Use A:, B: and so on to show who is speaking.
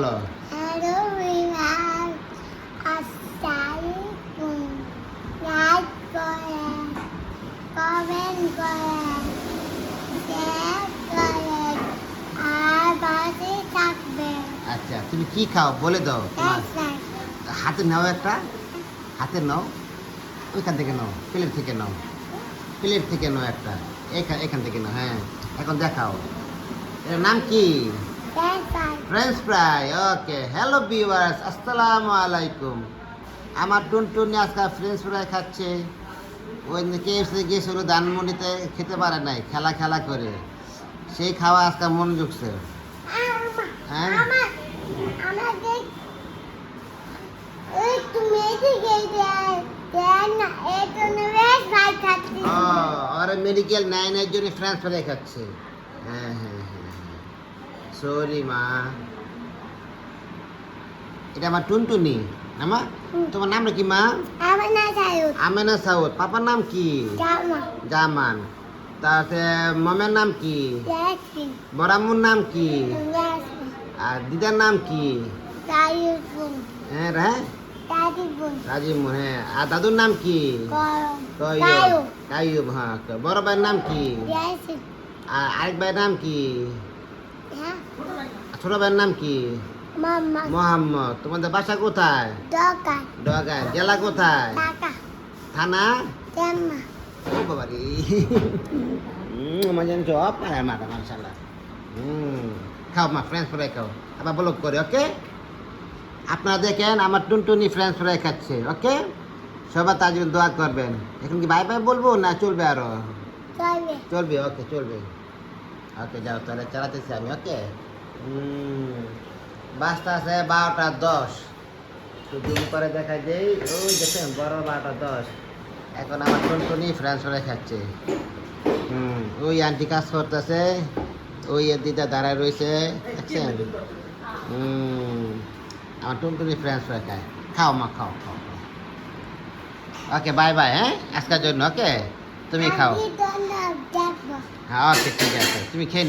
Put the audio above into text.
A: বলো।
B: Hello everyone, আসসালামু আলাইকুম। লাইক করেন, কমেন্ট করেন, শেয়ার করেন আর পাশে থাকবেন।
A: আচ্ছা তুমি কি খাও বলে দাও তোমার হাতে নাও একটা হাতে নাও ওইখান থেকে নাও প্লেট থেকে নাও একটা এখান থেকে নাও হ্যাঁ এখন দেখাও এর নাম কি French fry okay hello viewers আসসালামু আলাইকুম আমার টুনটুনি আজকে ফ্রেঞ্চ ফ্রাই খাচ্ছে ওই কেএফসি গিয়েছিল ধানমন্ডিতে খেতে পারে নাই খেলা করে সেই খাওয়া আজকে মন জুগছে হ্যাঁ और मेडिकल নাই নাই জন্য ফ্রেঞ্চ ফ্রাই খাচ্ছে হ্যাঁ সরি মা এটা আমার টুনটুনি আমা তোমার নামটা কি মা আমেনা সাউদ পাপার নাম কি জামান তারপরে মামের নাম কি বড়াম্মুর নাম কি আর দিদার নাম কি হ্যাঁ রাজিম হ্যাঁ আর দাদুর নাম কি কাইয়ুব হ্যাঁ বড় ভাইয়ের নাম কি আর আরেক ভাইয়ের নাম কি ছোট ভাইয়ের নাম কি মোহাম্মদ তোমাদের বাসা কোথায় ডগায় জেলা কোথায় থানা ও বাবা রে মজা জব পায় মাটা মাশাআল্লাহ খাও মা ফ্রেঞ্চ ফ্রাই খাও আবার ব্লগ করে ওকে আপনারা দেখেন আমার টুনটুনি ফ্রেঞ্চ ফ্রাই খাচ্ছে ওকে সবাই তার জন্য দোয়া করবেন এখন কি বাই বাই বলবো না চলবে আরো চলবে ওকে যাও তাহলে চালাতেছি আমি ওকে বাসটা আছে 12:10 তো জুম করে দেখা যায় ওই দেখেন বড় 12:10 এখন আমার টুনটুনি ফ্রেঞ্চ ফ্রাই খাচ্ছে ওই আন্টি কাজ করতেছে ওই দিদা দাঁড়ায় রয়েছে দেখছেন আমার টুনটুনি ফ্রেঞ্চ ফ্রাই খায় খাও মা খাও ওকে বাই বাই হ্যাঁ আজকের জন্য ওকে তুমি খাও হ্যাঁ ওকে ঠিক আছে তুমি খেয়ে নাও